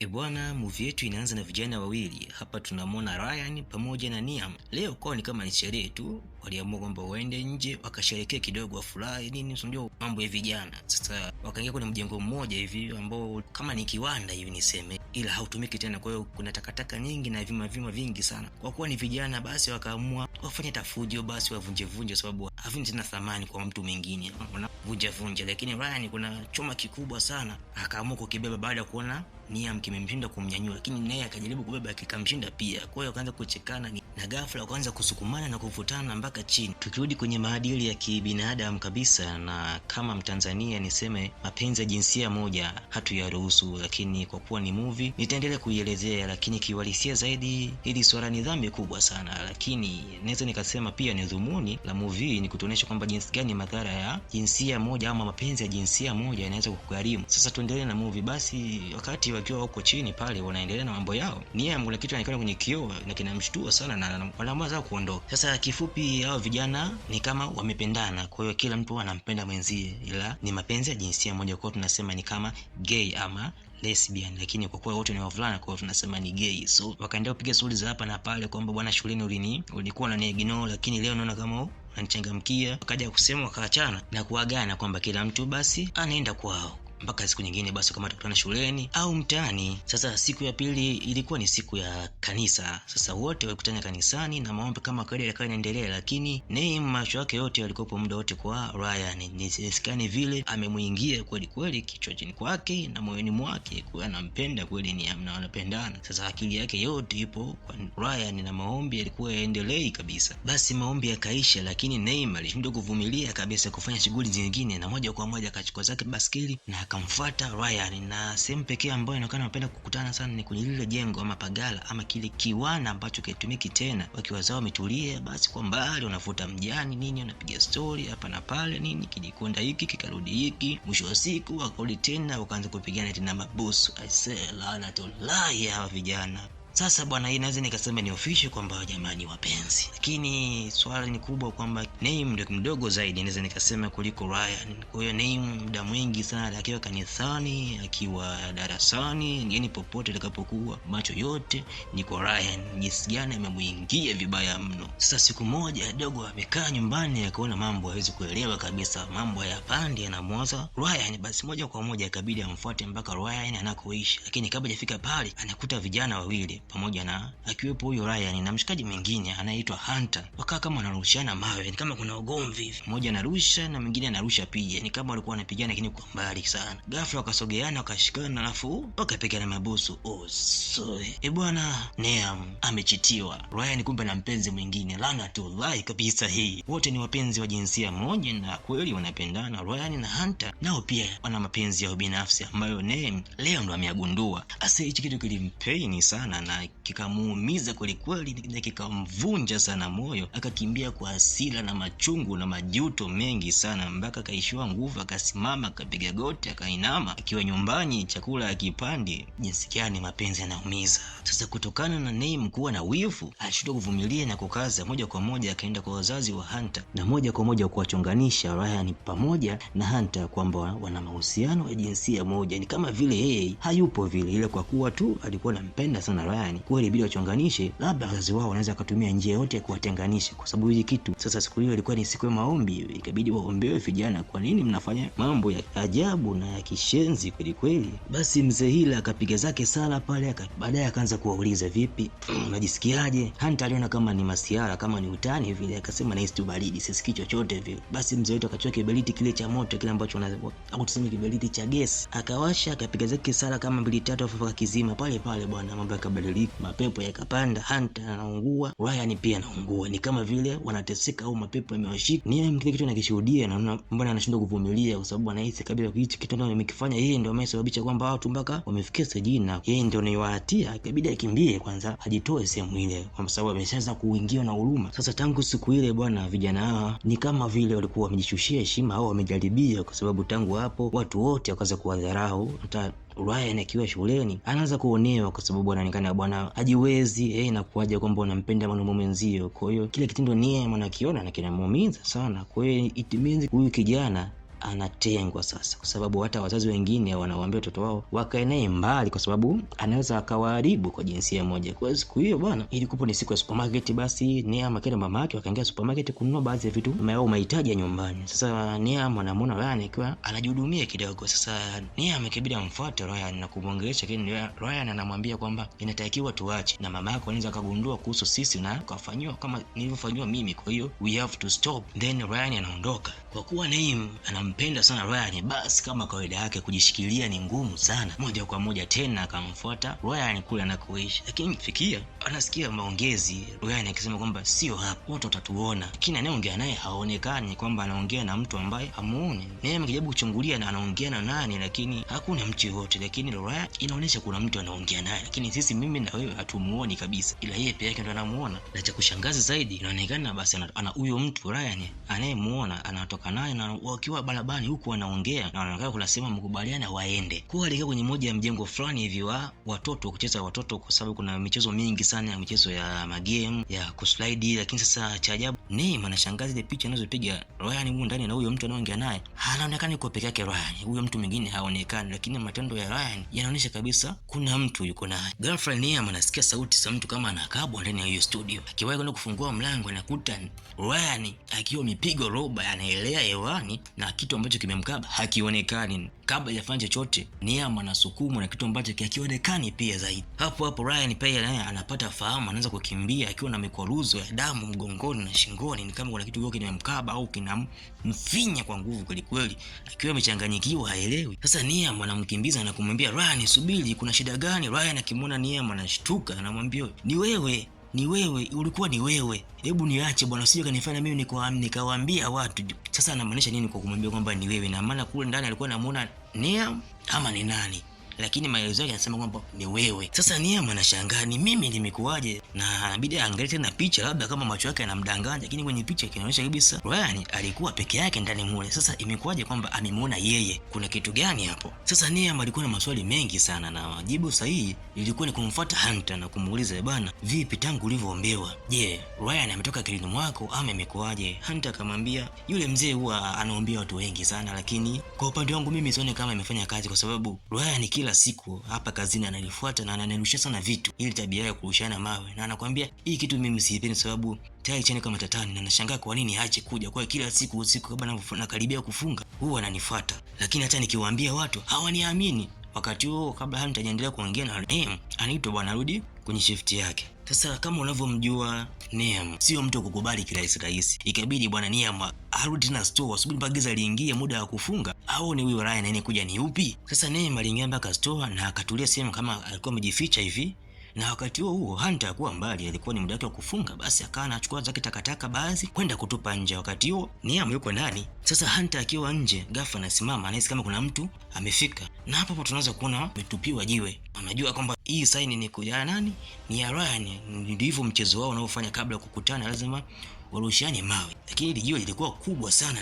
Bwana, movie yetu inaanza na vijana wawili. Hapa tunamwona Ryan pamoja na Niam. Leo kwao ni kama ni sherehe tu, waliamua kwamba waende nje wakasherekea kidogo, wafurahi nini, unajua mambo ya vijana. Sasa wakaingia kwenye mjengo mmoja hivi ambao kama ni kiwanda hivi niseme, ila hautumiki tena. Kwa hiyo kuna takataka nyingi na vyuma vingi sana. Kwa kuwa ni vijana, basi wakaamua wafanye tafujo, basi wavunje sababu havina tena thamani kwa mtu mwingine. Wanavunja, lakini Ryan kuna chuma kikubwa sana, akaamua kukibeba baada ya kuona Niam kimemshinda kumnyanyua, lakini naye akajaribu kubeba kikamshinda pia. Kwa hiyo akaanza kuchekana na ghafla wakaanza kusukumana na kuvutana mpaka chini. Tukirudi kwenye maadili ya kibinadamu kabisa, na kama Mtanzania niseme mapenzi ya jinsia moja hatuyaruhusu, lakini kwa kuwa ni movie nitaendelea kuielezea. Lakini kiuhalisia zaidi, hili swala ni dhambi kubwa sana, lakini naweza nikasema pia ni dhumuni la movie ni kutuonesha kwamba jinsi gani madhara ya jinsia moja ama mapenzi ya jinsia moja yanaweza kukugharimu. Sasa tuendelee na movie. Basi wakati wakiwa huko chini pale wanaendelea na mambo yao, Niam kuna kitu anakiona kwenye kioo na kinamshtua sana na wanaamua zao kuondoka. Sasa kifupi, hao vijana ni kama wamependana, kwa hiyo kila mtu anampenda mwenzie, ila ni mapenzi ya jinsia moja, kwa hiyo tunasema ni kama gay ama lesbian, lakini kwa kuwa wote ni wavulana kwa hiyo tunasema ni gay. So wakaendelea kupiga stori za hapa na pale kwamba bwana, shuleni ulikuwa unaniignore, lakini leo naona kama unanichangamkia. Wakaja kusema wakaachana na kuagana kwamba kila mtu basi anaenda kwao mpaka siku nyingine, basi kama tutakutana shuleni au mtaani. Sasa siku ya pili ilikuwa ni siku ya kanisa. Sasa wote walikutana kanisani na maombi kama kawaida yakawa inaendelea, lakini Neem macho yake yote yalikuwa muda wote kwa Ryan. Nisikane vile amemuingia kweli kweli kichwani kwake na moyoni mwake, kwa anampenda kweli, ni wanapendana. Sasa akili yake yote ipo kwa Ryan na maombi yalikuwa yaendelee kabisa. Basi maombi yakaisha, lakini Neem alishindwa kuvumilia kabisa kufanya shughuli zingine, na moja kwa moja akachukua zake baskeli na akamfuata Ryan. Na sehemu pekee ambayo inaonekana wanapenda kukutana sana ni kwenye lile jengo ama pagala ama kile kiwanda ambacho kitumiki tena. Wakiwa zao wametulia, basi kwa mbali wanafuta mjani nini, wanapiga story hapa na pale nini, kilikwenda hiki kikarudi hiki. Mwisho wa siku wakarudi tena wakaanza kupigana tena mabosu. I say lana to lie hawa vijana. Sasa bwana, hii naweza nikasema ni official kwamba jamani wapenzi, lakini swali ni kubwa kwamba Neem ndio mdogo zaidi, naweza nikasema kuliko Ryan. Kwa hiyo Neem muda mwingi sana akiwa kanisani, akiwa darasani, ngeni popote atakapokuwa, macho yote ni kwa Ryan, jinsi gani amemuingia vibaya mno. Sasa siku moja dogo amekaa nyumbani, akaona mambo hawezi kuelewa kabisa, mambo hayapandi, yanamwaza Ryan. Basi moja kwa moja akabidi amfuate mpaka Ryan anakoishi, lakini kabla hajafika pale anakuta vijana wawili pamoja na akiwepo huyo Ryan na mshikaji mwingine anaitwa Hunter. Wakaa kama wanarushana mawe, ni kama kuna ugomvi hivi, mmoja anarusha na mwingine anarusha pia, ni kama walikuwa wanapigana lakini kwa mbali sana. Ghafla wakasogeana wakashikana, alafu wakapigana mabusu. Sorry bwana, Neem amechitiwa. Ryan kumbe na mpenzi mwingine. Lana to lie kabisa hii. Wote ni wapenzi wa jinsia moja na kweli wanapendana. Ryan na Hunter nao pia wana mapenzi yao binafsi ambayo Neem leo ndo ameagundua. Asa hichi kitu kilimpaini sana na kikamuumiza kweli kweli na kikamvunja sana moyo. Akakimbia kwa hasira na machungu na majuto mengi sana, mpaka kaishiwa nguvu, akasimama, akapiga goti, akainama. Akiwa nyumbani chakula akipandi, jinsi gani mapenzi yanaumiza. Sasa kutokana na Neem kuwa na wivu, alishindwa kuvumilia na kukaza, moja kwa moja akaenda kwa wazazi wa Hunter na moja kwa moja kuwachonganisha Ryan pamoja na Hunter kwamba wana mahusiano ya jinsia moja, ni kama vile yeye hayupo vile, ile kwa kuwa tu alikuwa anampenda sana Ryan. Kweli bila wachonganishe, labda wazazi wao wanaweza kutumia njia yote ya kuwatenganisha kwa sababu hili kitu. Sasa siku hiyo ilikuwa ni siku ya maombi, ikabidi waombewe vijana, kwa nini mnafanya mambo ya ajabu na ya kishenzi kweli kweli. Basi mzee hila akapiga zake sala pale, baadaye akaanza kuwauliza vipi, unajisikiaje? Hunter aliona kama ni masiara, kama ni utani vile, akasema nahisi tu baridi, sisikii chochote vile. Basi mzee wetu akachukua kiberiti kile cha moto, kile ambacho au tuseme kiberiti cha gesi, akawasha, akapiga zake sala kama 2-3 afu akakizima pale pale bwana, mambo yakabadilika, mapepo yakapanda. Hunter anaungua, Ryan pia anaungua, ni kama vile wanateseka au mapepo yamewashika. Ni kile kitu anakishuhudia na mbona anashindwa kuvumilia, kwa sababu anahisi kabisa hichi kitu ndio amekifanya yeye, ndio amesababisha kwamba watu mpaka wamefikia sijini, na yeye ndio anayewahatia. Ikabidi akimbie kwanza ajitoe sehemu ile, kwa sababu ameshaanza kuingiwa na huruma. Sasa tangu siku ile bwana, vijana hawa ni kama vile walikuwa wamejishushia heshima au wamejaribia, kwa sababu tangu hapo watu wote wakaanza kuwadharau. Hata Ryan akiwa shuleni anaanza kuonewa kwa sababu anaonekana bwana hajiwezi, na kuaje kwamba unampenda mwanamume mwenzio. Kwa hiyo kile kitendo Neem anakiona na kinamuumiza sana. Kwa hiyo it means huyu kijana anatengwa sasa, kwa sababu hata wazazi wengine wanawaambia watoto wao wakae naye mbali, kwa sababu anaweza akawaharibu kwa jinsia moja. Kwa siku hiyo bwana, ilikuwa ni siku ya supermarket. Basi Niam akaenda mama yake wakaingia supermarket kununua baadhi ya vitu au mahitaji ya nyumbani. Sasa Niam anamuona Ryan akiwa anajihudumia kidogo. Sasa Niam ikibidi amfuate Ryan na kumwongelesha, lakini Ryan anamwambia kwamba inatakiwa tuache, na mama yako anaweza akagundua kuhusu sisi na kafanywa kama nilivyofanywa mimi, kwa hiyo we have to stop. Then Ryan anaondoka. Kwa kuwa Niam anampenda sana Ryan, basi kama kawaida yake kujishikilia ni ngumu sana, moja kwa moja tena akamfuata Ryan kule anakoishi. Lakini fikia anasikia maongezi Ryan akisema kwamba sio hapo, watu watatuona, lakini anayeongea naye haonekani, kwamba anaongea na mtu ambaye hamuoni. Naye akijaribu kuchungulia na anaongea na nani, lakini hakuna mtu yote, lakini Ryan inaonyesha kuna mtu anaongea naye, lakini sisi mimi na wewe hatumuoni kabisa, ila yeye peke yake ndo anamuona. Na cha kushangaza zaidi, inaonekana basi ana huyo mtu Ryan anayemuona anatoka naye, na wakiwa barabarani huku wanaongea, na wanaonekana kuna sema mkubaliana waende. Kwa alikaa kwenye moja ya mjengo fulani hivi wa watoto kucheza watoto, kwa sababu kuna michezo mingi sana ya michezo ya magame ya kuslide. Lakini sasa cha ajabu ni anashangaza ile picha anazopiga Ryan huko ndani na huyo mtu anaongea naye anaonekana yuko peke yake Ryan, huyo mtu mwingine haonekani, lakini matendo ya Ryan yanaonyesha kabisa kuna mtu yuko naye. Girlfriend Niam anasikia sauti za mtu kama anakabwa ndani ya hiyo studio. Akiwahi kwenda kufungua mlango anakuta Ryan akiwa amepiga roba, anaelea hewani na kitu ambacho kimemkaba hakionekani. Kabla hajafanya chochote, Niam anasukumwa na kitu ambacho hakionekani pia zaidi. Hapo hapo Ryan pia naye anapata fahamu, anaanza kukimbia akiwa na mikwaruzo ya damu mgongoni na shingoni, ni kama kuna kitu kile kimemkaba au kinamfinya kwa nguvu kweli kweli, akiwa amechanganyikiwa haelewi. Sasa Niam anamkimbiza na kumwambia Ryan, subiri, kuna shida gani? Ryan akimwona Niam anashtuka, anamwambia ni wewe, ulikuwa ni wewe, hebu niache bwana, usije kanifanya mimi nikawaambia watu. Sasa anamaanisha nini kwa kumwambia kwamba ni wewe? Na maana kule ndani alikuwa anamuona Niam ama ni nani? Lakini maelezo yake yanasema kwamba ni wewe. Sasa Niam anashangaa, ni mimi nimekuaje? Na anabidi aangalie tena picha, labda kama macho yake yanamdanganya, lakini kwenye picha kinaonyesha kabisa Ryan alikuwa peke yake ndani mule. Sasa imekuaje kwamba amemuona yeye? Kuna kitu gani hapo? Sasa Niam alikuwa na maswali mengi sana, na jibu sahihi lilikuwa ni kumfuata Hunter na kumuuliza, bana, vipi tangu ulivyoombewa? Je, Ryan ametoka kilini mwako ama imekuaje? Hunter akamwambia, yule mzee huwa anaombea watu wengi sana, lakini kwa upande wangu mimi sione kama imefanya kazi, kwa sababu Ryan kila siku hapa kazini ananifuata na ananirusha sana vitu, ili tabia ya kurushana mawe, na anakuambia hii kitu mimi siipendi, sababu tayari chani kama tatani, na nashangaa kwa nini aache kuja. Kwa kila siku usiku kabla nakaribia kufunga huwa ananifuata, lakini hata nikiwaambia watu hawaniamini. Wakati huo kabla hata hajaendelea kuongea na Niam, anaitwa bwana rudi kwenye shift yake. Sasa kama unavyomjua Niam sio mtu kukubali kirahisi rahisi, ikabidi bwana Niam arudi tena store, subiri mpaka giza liingie muda wa kufunga, au ni huyo Ryan anayekuja ni upi? Sasa Niam aliingia mpaka store na akatulia sehemu kama alikuwa amejificha hivi, na wakati huo Hunter hakuwa mbali, alikuwa ni muda wake wa kufunga. Basi akawa anachukua zake takataka baadhi kwenda kutupa nje. Wakati huo Niam yuko ndani. Sasa Hunter akiwa nje, ghafla anasimama, anahisi kama kuna mtu amefika, na hapo tunaweza kuona umetupiwa jiwe. Anajua kwamba hii saini ni kuja nani, ni ya Ryan. Ndivyo mchezo wao unaofanya kabla ya kukutana, lazima warushiane mawe, lakini ile jiwe lilikuwa kubwa sana,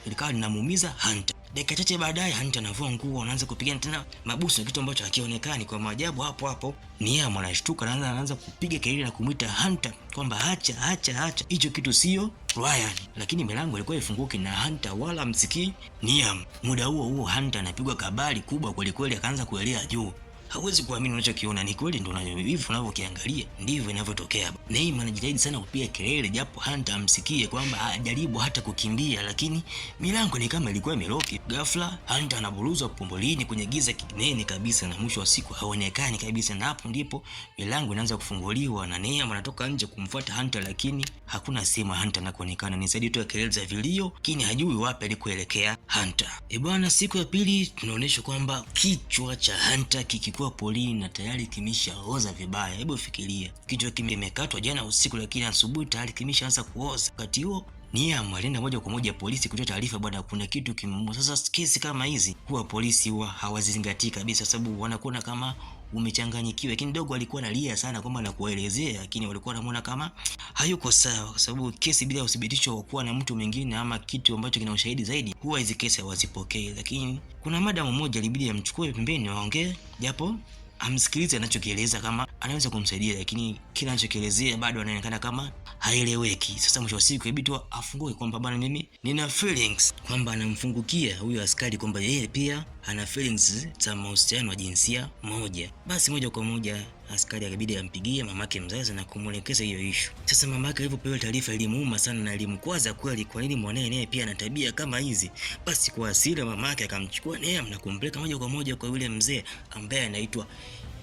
likawa linamuumiza Hunter. Dakika chache baadaye Hunter anavua nguo, anaanza kupigana tena mabusu, kitu ambacho hakionekani. Kwa maajabu hapo Niam anashtuka na anaanza kupiga kelele na kumuita Hunter kwamba acha, hicho kitu sio Ryan. Lakini milango ilikuwa ifunguki na Hunter wala msikii Niam. Muda huo Hunter anapigwa kabali kubwa kweli kweli, akaanza kuelea juu. Hauwezi kuamini unachokiona, ni kweli ndio hivi unavyokiangalia ndivyo inavyotokea. Niam anajitahidi sana kupiga kelele japo Hunter amsikie kwamba ajaribu hata kukimbia, lakini milango ni kama ilikuwa imeloki. Ghafla Hunter anaburuzwa pombolini kwenye giza kinene kabisa, na mwisho wa siku haonekani kabisa, na hapo ndipo milango inaanza kufunguliwa na Niam anatoka nje kumfuata Hunter, lakini hakuna sehemu Hunter anakoonekana, ni zaidi tu kelele za vilio, lakini hajui wapi alikoelekea Hunter. Bwana, siku ya pili tunaonyeshwa kwamba kichwa cha Hunter kikikuwa polini na tayari kimeshaoza vibaya. Hebu fikiria, kichwa kimekatwa jana usiku, lakini asubuhi tayari kimeshaanza kuoza. Wakati huo Niam alienda moja kwa moja polisi kutoa taarifa, bwana, kuna kitu kimemuua. Sasa kesi kama hizi huwa polisi huwa hawazizingatii kabisa, sababu wanakuona kama umechanganyikiwa. Lakini dogo alikuwa analia sana kwamba anakuelezea, lakini walikuwa wanamuona kama hayuko sawa, kwa sababu kesi bila uthibitisho wa kuwa na mtu mwingine ama kitu ambacho kina ushahidi zaidi, huwa hizi kesi hawazipokei. Lakini kuna madam mmoja ilibidi amchukue pembeni waongee, japo amsikilize anachokieleza, kama anaweza kumsaidia, lakini kila anachokielezea bado anaonekana kama haeleweki. Sasa mwisho wa siku ibidi afunguke kwamba bwana, mimi nina feelings, kwamba anamfungukia huyo askari kwamba yeye pia ana feelings za mahusiano wa jinsia moja. Basi moja kwa moja askari akabidi ampigie mamake mzazi na kumuelekeza hiyo issue. Sasa mamake alipopewa taarifa ilimuuma sana na ilimkwaza kweli, kwa nini mwanae naye pia ana tabia kama hizi. Basi kwa hasira mamake akamchukua Neam na kumpeleka moja kwa moja kwa yule mzee ambaye anaitwa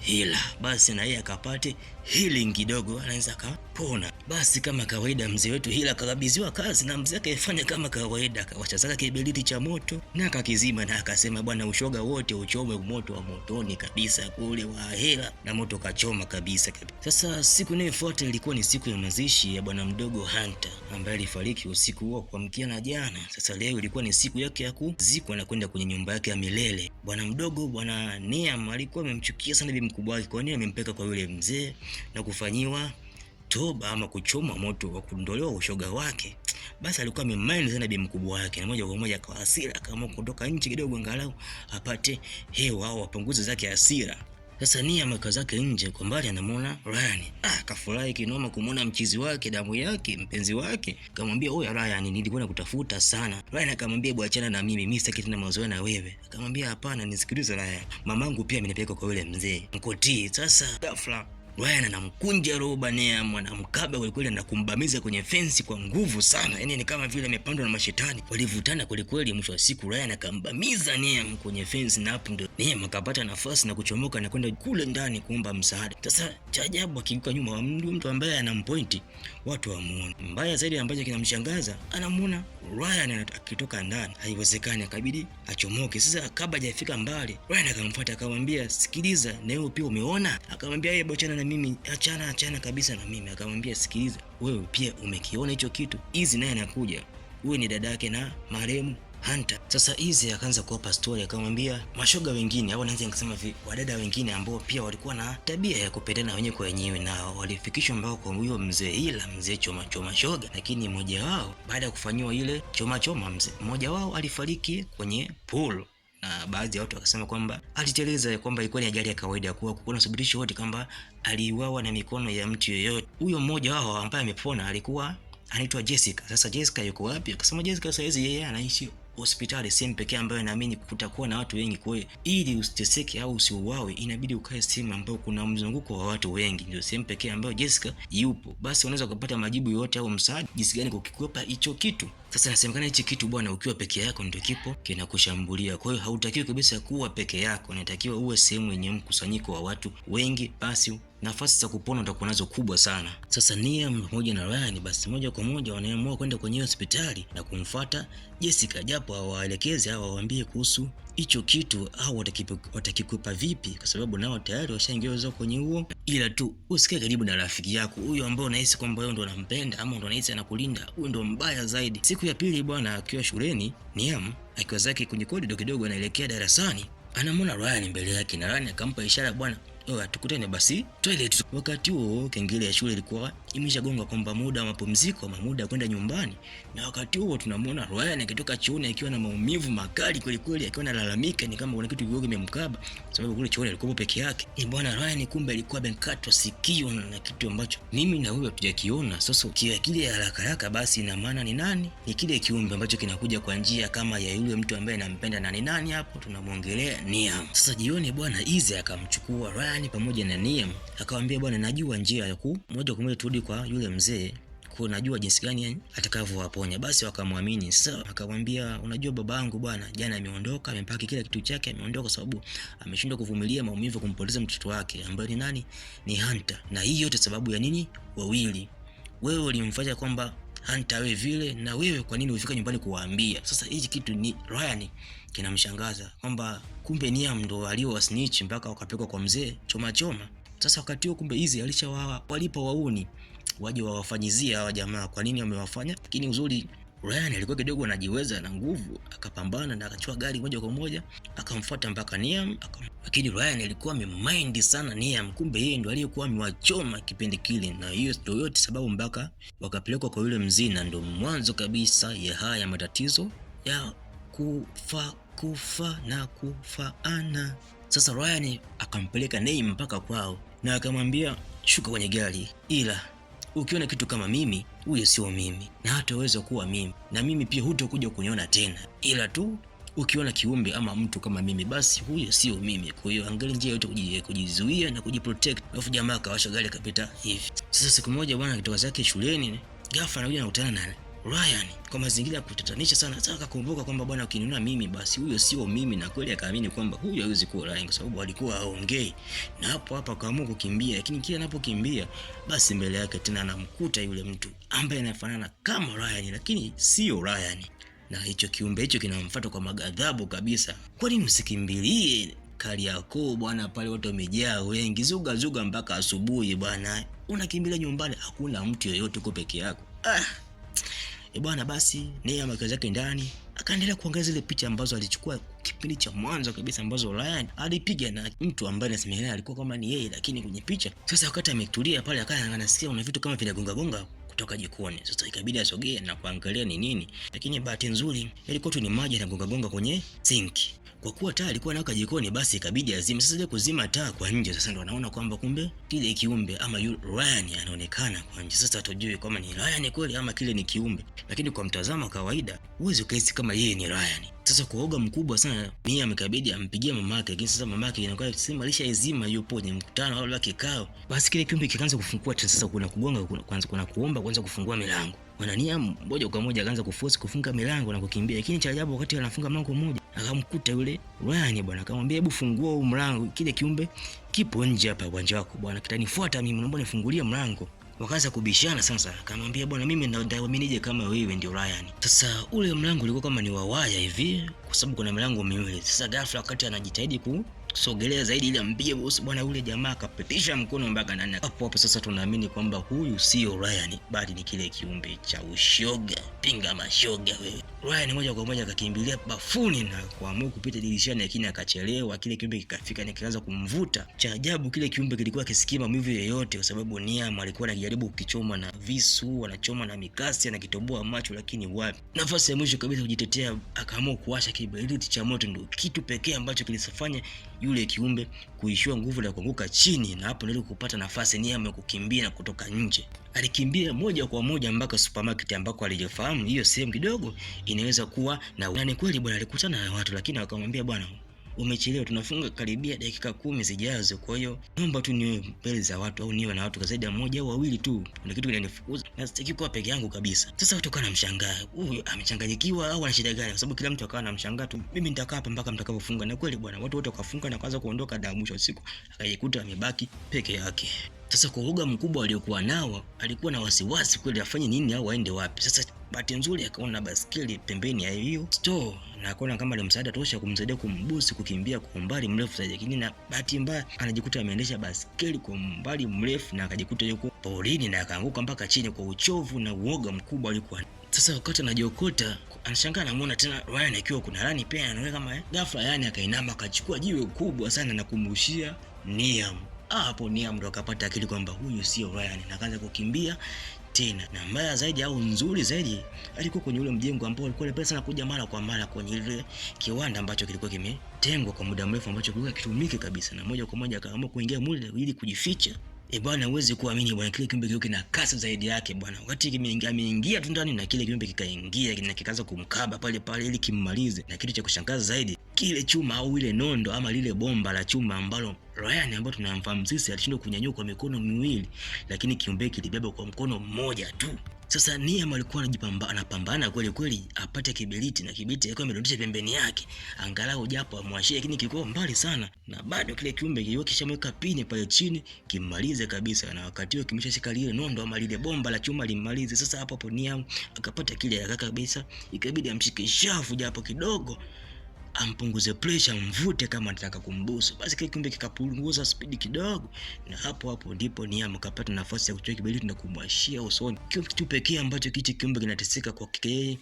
Hila. Basi na yeye akapate healing kidogo, anaweza kapona. Basi kama kawaida mzee wetu Hila akakabidhiwa kazi na mzee akafanya kama kawaida, akawasha zaka kiberiti cha moto na akakizima na akasema bwana, ushoga wote uchome moto wa motoni kabisa kule wa Hila, na moto kachoma kabisa. Sasa siku inayofuata ilikuwa ni siku ya mazishi ya bwana mdogo Hunter ambaye alifariki usiku huo kuamkia na jana. Sasa leo ilikuwa ni siku yake ya kuzikwa na kwenda kwenye nyumba yake ya milele. Bwana mdogo bwana Neam alikuwa amemchukia sana bibi mkubwa wake, kwa nini amempeka kwa yule mzee na kufanyiwa toba ama kuchoma moto wa kuondolewa ushoga wake. Basi alikuwa amemind sana bibi mkubwa wake, na moja kwa moja kwa hasira akaamua kutoka nje kidogo angalau apate hewa au apunguze zake hasira. Sasa Nia amekaa zake nje, kwa mbali anamuona Ryan. Kafurahi kinoma kumuona mchizi wake, damu yake, mpenzi wake. Akamwambia, "Oya Ryan, nilikuwa nakutafuta sana." Ryan akamwambia, "Bwachana na mimi sitaki tena mazoea na wewe." Akamwambia, "Hapana, nisikilize Ryan. Mamangu pia amenipeleka kwa yule mzee. Mkotii." Sasa ghafla Ryan anamkunja roba Neam, anamkaba kweli kweli na kumbamiza kwenye fence kwa nguvu sana. Yaani ni kama vile amepandwa na mashetani. Walivutana kweli kweli, mwisho wa siku Ryan akambamiza Neam kwenye fence, na hapo ndo Neam akapata nafasi na kuchomoka na kwenda kule ndani kuomba msaada. Sasa cha ajabu akigeuka nyuma wa mtu ambaye anampointi watu wamuone. Mbaya zaidi ambacho kinamshangaza, anamuona Ryan akitoka ndani. Haiwezekani, akabidi achomoke. Sasa kabla hajafika mbali, Ryan akamfuata akamwambia, "Sikiliza, na wewe pia umeona?" Akamwambia, "Yeye bachana na mimi, achana kabisa na mimi." Akamwambia, "Sikiliza, wewe pia umekiona hicho kitu? Easy naye anakuja. Huyu ni dada yake na marehemu Hunter." Sasa Easy akaanza kuwapa story, akamwambia mashoga wengine au naanza kusema wadada wengine ambao pia walikuwa na tabia ya kupendana wenyewe kwa wenyewe, na walifikishwa mbao kwa huyo mzee, ila mzee choma shoga. Lakini mmoja wao baada ya kufanywa ile choma mzee mmoja wao alifariki kwenye pool, na baadhi ya watu wakasema kwamba aliteleza, kwamba ilikuwa ni ajali ya kawaida, kuwa kuna uthibitisho wote kwamba aliuawa na mikono ya mtu yeyote. Huyo mmoja wao ambaye amepona alikuwa anaitwa Jessica. Sasa Jessica yuko wapi? Akasema Jessica sasa hizi yeye anaishi hospitali, sehemu pekee ambayo naamini kutakuwa na watu wengi. Kwa hiyo ili usiteseke au usiuawe, inabidi ukae sehemu ambayo kuna mzunguko wa watu wengi, ndio sehemu pekee ambayo Jessica yupo. Basi unaweza kupata majibu yote au msaada jinsi gani kukikwepa hicho kitu. Sasa nasemekana hichi kitu bwana, ukiwa peke yako ndio kipo kinakushambulia. Kwa hiyo hautakiwi kabisa kuwa peke yako, unatakiwa uwe sehemu yenye mkusanyiko wa watu wengi, basi nafasi za kupona utakuwa nazo kubwa sana. Sasa Neam pamoja na Ryan basi moja kwa moja wanaamua kwenda kwenye hospitali na kumfuata Jessica, japo hawaelekeze au waambie kuhusu hicho kitu au watakikwepa vipi, kwa sababu nao tayari washaingiwa kwenye huo. Ila tu usikae karibu na rafiki yako huyo ambao unahisi kwamba wewe ndo unampenda ama ndo unahisi anakulinda, huyo ndo mbaya zaidi. Siku ya pili bwana, akiwa shuleni, Neam akiwa zake kwenye korido kidogo anaelekea darasani, anamwona Ryan mbele yake, na Ryan akampa ishara, "Bwana, tukutane basi toilet." Wakati huo kengele ya shule ilikuwa imeshagonga kwamba muda wa mapumziko ama muda kwenda nyumbani, na wakati huo tunamwona Ryan akitoka chooni akiwa na maumivu makali kweli kweli, akiwa analalamika ni kama kuna kitu kidogo kimemkaba, sababu kule chooni alikuwa peke yake. Bwana Ryan kumbe alikuwa amekatwa sikio na kitu ambacho mimi na wewe hatujakiona. Sasa kiakili ya haraka basi ina maana ni nani? Ni kile kiumbe ambacho kinakuja kwa njia kama ya yule mtu ambaye anampenda, na ni nani hapo? Tunamwongelea Neam. Sasa jioni bwana, Easy akamchukua Ryan pamoja na Neam akamwambia, "Bwana, najua njia ya moja kwa moja turudi kwa yule mzee, kwa najua jinsi gani atakavyowaponya." Basi wakamwamini. Sasa akamwambia, "Unajua babangu bwana, jana ameondoka, amepaki kila kitu chake, ameondoka kwa sababu ameshindwa kuvumilia maumivu kumpoteza mtoto wake ambaye ni nani? Ni Hunter. Na hii yote sababu ya nini? Wawili. Wewe ulimfanya kwamba Hunter awe vile, na wewe kwa nini ufika nyumbani kuwaambia?" Sasa hichi kitu ni Ryan kinamshangaza kwamba kumbe Neam ndo alio snitch mpaka wakapelekwa kwa mzee choma. Sasa wakati huo kumbe hizi walipa wauni waje wawafanyizia hawa jamaa, kwa nini wamewafanya. Lakini uzuri Ryan alikuwa kidogo anajiweza na nguvu, akapambana na akachukua gari moja kwa moja akamfuata mpaka Neam. Lakini Ryan alikuwa amemind sana Neam, kumbe yeye ndo aliyekuwa amewachoma kipindi kile, na hiyo ndio yote sababu mpaka wakapelekwa kwa yule mzina. Ndo mwanzo kabisa ya haya matatizo ya kufa na kufaana. Sasa Ryan akampeleka Neem mpaka kwao na akamwambia, shuka kwenye gari, ila ukiona kitu kama mimi, huyo sio mimi na hataweza kuwa mimi, na mimi pia hutokuja kuniona tena, ila tu ukiona kiumbe ama mtu kama mimi, basi huyo sio mimi. Kwa hiyo angalia njia yote kujizuia na kujiprotect. Alafu jamaa akawasha gari kapita hivi. Sasa siku moja bwana akitoka zake shuleni, ghafla anakuja anakutana na Ryan kwa mazingira ya kutatanisha sana. Sasa akakumbuka kwamba bwana, ukiniona mimi basi huyo sio mimi, na kweli akaamini kwamba huyo hawezi kuwa Ryan kwa sababu alikuwa haongei. Na hapo akaamua kukimbia, lakini kila anapokimbia basi mbele yake tena anamkuta yule mtu ambaye anafanana kama Ryan lakini sio Ryan. Na hicho kiumbe hicho kinamfuata kwa magadhabu kabisa. Kwa nini usikimbilie Kariakoo bwana, pale watu wamejaa wengi, zuga mpaka asubuhi bwana. Unakimbilia nyumbani, hakuna mtu yoyote, uko peke yako. Bwana basi Neem akaza zake ndani, akaendelea kuangalia zile picha ambazo alichukua kipindi cha mwanzo kabisa ambazo Ryan alipiga na mtu ambaye anasemekana alikuwa kama ni yeye lakini kwenye picha. Sasa wakati ametulia pale, akawa anasikia una vitu kama vile gonga kutoka jikoni. Sasa ikabidi asogee na kuangalia ni nini, lakini bahati nzuri ilikuwa tu ni maji na gonga kwenye sinki. Kwa kuwa taa ilikuwa inawaka jikoni, basi ikabidi azime. Sasa ile kuzima taa kwa nje, sasa ndo anaona kwamba kumbe kile kiumbe ama Ryan anaonekana kwa nje. Sasa hatujui kama ni Ryan kweli ama kile ni kiumbe, lakini kwa mtazamo kawaida huwezi ukahisi kama yeye ni Ryan. Sasa kwa uoga mkubwa sana Neem ikabidi ampigie mamake, lakini sasa mamake inakuwa sema alishaizima hiyo kwenye mkutano au la kikao. Basi kile kiumbe kikaanza kufungua tena, sasa kuna kugonga, kuna kuomba kwanza kufungua milango. Neem moja kwa moja akaanza kuforce kufunga milango na kukimbia, lakini cha ajabu wakati anafunga mlango mmoja akamkuta yule Ryan bwana, akamwambia hebu fungua huu mlango, kile kiumbe kipo nje hapa uwanja wako bwana, kitanifuata mimi, naomba nifungulie mlango. Wakaanza kubishana sasa, akamwambia bwana, mimi nitaaminije kama wewe ndio Ryan? Sasa ule mlango ulikuwa kama ni wa waya hivi kwa sababu kuna milango miwili. Sasa ghafla wakati anajitahidi kusogelea zaidi ili ampige bosi bwana, ule jamaa akapitisha mkono mpaka ndani. Hapo sasa tunaamini kwamba huyu sio Ryan bali ni kile kiumbe cha ushoga. Pinga mashoga wewe. Ryan moja kwa moja akakimbilia bafuni na kuamua kupita dirishani, lakini akachelewa. Kile kiumbe kikafika na kikaanza kumvuta. Cha ajabu kile kiumbe kilikuwa kisikima maumivu yoyote kwa sababu Neem alikuwa anajaribu kukichoma na visu, anachoma na mikasi, anakitoboa macho, lakini wapi. Nafasi ya mwisho kabisa kujitetea, akaamua kuwasha kiberiti cha moto. Ndio kitu pekee ambacho kilisafanya yule kiumbe kuishiwa nguvu na kuanguka chini, na hapo ndio kupata nafasi Neem ya kukimbia na kutoka nje. Alikimbia moja kwa moja mpaka supermarket ambako alifahamu hiyo sehemu kidogo inaweza kuwa na ni kweli bwana. Alikutana na watu lakini akamwambia bwana, umechelewa, tunafunga karibia dakika 10 zijazo, kwa hiyo naomba tu niwe mbele za watu au niwe na watu zaidi ya mmoja au wawili tu, kuna kitu kinanifukuza na sitaki kuwa peke yangu kabisa. Sasa watu kana mshangaa, huyu amechanganyikiwa au ana shida gani? Kwa sababu kila mtu akawa anamshangaa tu, mimi nitakaa hapa mpaka mtakapofunga. Na kweli bwana, watu wote wakafunga na kuanza kuondoka, na mwisho wa siku akajikuta amebaki peke yake. Sasa kwa uoga mkubwa aliokuwa nao, alikuwa na wasiwasi kweli afanye nini au aende wapi. Sasa bahati nzuri akaona baskeli pembeni ya hiyo store na akaona kama ni msaada tosha kumsaidia kumbusi kukimbia kwa umbali mrefu zaidi. Lakini na bahati mbaya anajikuta ameendesha baskeli kwa umbali mrefu na akajikuta yuko porini na akaanguka mpaka chini kwa uchovu na uoga mkubwa alikuwa. Sasa wakati anajiokota anashangaa anamuona tena Ryan akiwa kuna rani pia anaona kama ghafla yani akainama akachukua jiwe kubwa sana na kumrushia Neem. Hapo Neem ndo akapata akili kwamba huyu sio Ryan na akaanza kukimbia tena. Na mbaya zaidi au nzuri zaidi, alikuwa kwenye ule mjengo ambao alikuwa anapenda sana kuja mara kwa mara kwenye ile kiwanda ambacho kilikuwa kimetengwa kwa muda mrefu ambacho kilikuwa kitumiki kabisa, na moja kwa moja akaamua kuingia mule ili kujificha. Bwana uweze kuamini bwana, kile kiumbe kilikuwa kina kasi zaidi yake bwana. Wakati ameingia tu ndani na kile kiumbe kikaingia na kikaanza kumkaba pale pale ili kimmalize. Na kitu cha kushangaza zaidi, kile chuma au ile nondo ama lile bomba la chuma ambalo Ryan ambaye tunamfahamu sisi alishindwa kunyanyua kwa mikono miwili, lakini kiumbe kilibeba kwa mkono mmoja tu. Sasa Neem alikuwa anapambana kweli kweli apate kiberiti, na kiberiti alikuwa amedondosha pembeni yake angalau japo amwashie, lakini kilikuwa mbali sana na bado kile kiumbe kilikuwa kishamweka pini pale chini kimmalize kabisa, na wakati huo kimeshashika lile nondo ama lile bomba la chuma limalize. Sasa hapo Neem akapata kile haraka kabisa, ikabidi amshike shafu japo kidogo ampunguze pressure, mvute kama anataka kumbusu. Basi kile kiumbe kikapunguza speed kidogo, na hapo ndipo Neem akapata nafasi ya kuchukua kiberiti na kumwashia usoni. Kitu pekee ambacho kiumbe kinateseka kwa kike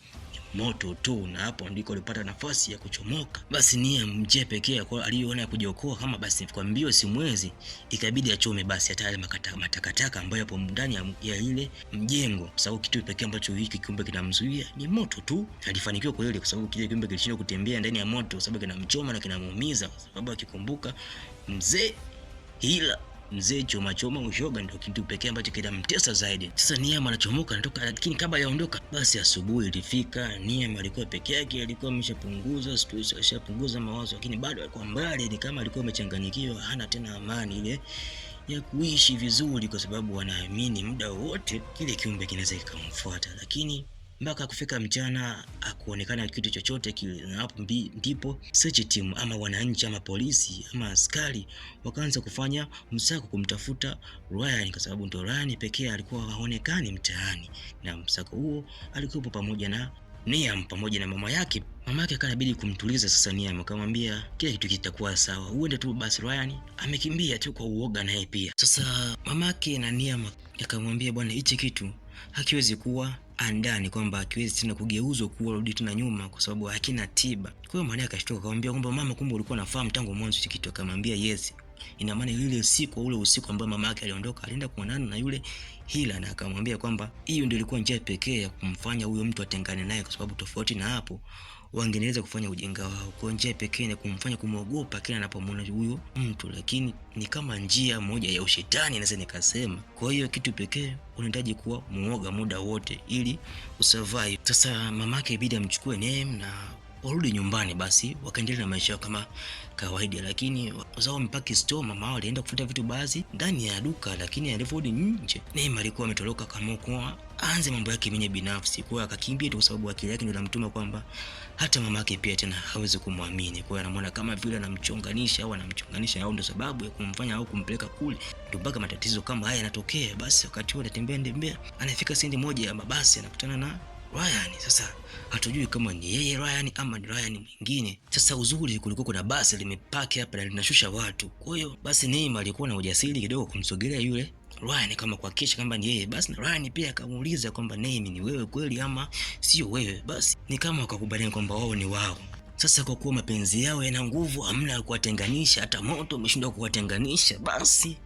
moto tu, na hapo ndiko alipata nafasi ya kuchomoka. Basi Niam njia pekee kwa aliyoona ya kujiokoa kama basi kwa mbio simwezi, ikabidi achome basi hata yale matakataka ambayo yapo ndani ya ile mjengo, kwa sababu kitu pekee ambacho hiki kiumbe kinamzuia ni moto tu. Alifanikiwa kwa ile, kwa sababu kile kiumbe kilishindwa kutembea ndani ya moto kwa sababu kinamchoma na kinamuumiza, kwa sababu akikumbuka mzee choma ushoga ndio kitu pekee ambacho kinamtesa zaidi. Sasa Niam anachomoka anatoka, lakini kabla yaondoka basi asubuhi ilifika. Niam alikuwa peke yake, alikuwa ameshapunguza stress, ameshapunguza mawazo, lakini bado alikuwa mbali, ni kama alikuwa amechanganyikiwa, hana tena amani ile ya kuishi vizuri, kwa sababu anaamini muda wote kile kiumbe kinaweza kikamfuata. Lakini mpaka kufika mchana hakuonekana kitu chochote kile, na hapo ndipo search team ama wananchi ama polisi ama askari wakaanza kufanya msako kumtafuta Ryan, kwa sababu ndio Ryan pekee alikuwa haonekani mtaani, na msako huo alikuwa pamoja na Niam pamoja na mama yake. Mama yake akanabidi kumtuliza sasa Niam, akamwambia kila kitu kitakuwa sawa, uende tu basi. Ryan amekimbia tu kwa uoga naye pia. Sasa mama yake na Niam akamwambia, bwana, hichi kitu hakiwezi kuwa andani, kwamba hakiwezi tena kugeuzwa kuwa rudi tena nyuma kwa sababu hakina tiba. Kwa hiyo mwana akashtuka, akamwambia kwamba mama, kumbe ulikuwa unafahamu tangu mwanzo hichi kitu? Akamwambia yes. Ina maana ule usiku ambao mama yake aliondoka, alienda kuonana na yule Hila, na akamwambia kwamba hiyo ndio ilikuwa njia pekee ya kumfanya huyo mtu atengane naye, kwa sababu tofauti na hapo wangeweza kufanya ujinga wao. Kwa njia pekee ni kumfanya kumwogopa kila anapomwona huyo mtu, lakini ni kama njia moja ya ushetani naweza nikasema. Kwa hiyo kitu pekee unahitaji kuwa muoga muda wote ili usurvive. Sasa mamake ibidi amchukue Niam na warudi nyumbani. Basi wakaendelea na maisha yao kama kawaida, lakini wazao wamepaki store. Mama wao alienda kufuta vitu baadhi ndani ya duka, lakini aliporudi nje Niam alikuwa ametoroka kama kwa aanze mambo yake mwenyewe binafsi. Kwa akakimbia tu kwa sababu akili yake ndio inamtuma kwamba hata mama yake pia tena hawezi kumwamini. Kwa hiyo anamuona kama vile anamchonganisha au ndio sababu ya kumfanya au kumpeleka kule, ndio mpaka matatizo kama haya yanatokea. Basi wakati huo anatembea anafika stendi moja ya mabasi, anakutana na Ryan. Sasa hatujui kama ni yeye Ryan ama ni Ryan mwingine. Sasa uzuri kulikuwa kuna basi limepaki hapa na linashusha watu. Kwa hiyo basi Niam alikuwa na ujasiri kidogo kumsogelea yule Ryan kama kuhakikisha kwamba ni yeye. Basi na Ryan pia akamuuliza kwamba Niam, ni wewe kweli ama sio wewe? Basi ni kama wakakubaliana kwamba wao ni wao. Sasa kwa kuwa mapenzi yao yana nguvu, hamna kuwatenganisha, hata moto umeshindwa kuwatenganisha, basi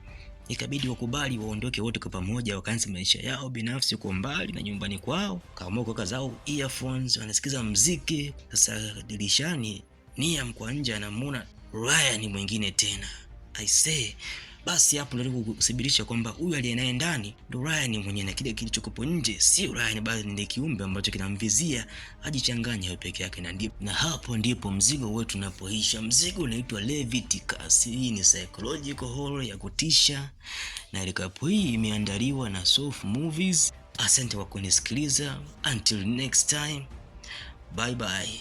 ikabidi wakubali waondoke wote kwa pamoja, wakaanza maisha yao binafsi kwa mbali na nyumbani kwao. Kaamua kuweka zao earphones, wanasikiza muziki. Sasa dirishani Niam kwa nje anamuona Ryan mwingine tena. I say basi hapo ndio kusibirisha kwamba huyu aliye naye ndani ndio Ryan mwenyewe, na kile kilichokupo nje sio Ryan bali ni kiumbe ambacho kinamvizia ajichanganya yeye peke yake. Na hapo ndipo mzigo wetu unapoisha. Mzigo unaitwa Leviticus. Hii ni psychological horror ya kutisha, na recap hii imeandaliwa na Soft Movies. Asante kwa kunisikiliza, until next time, bye bye.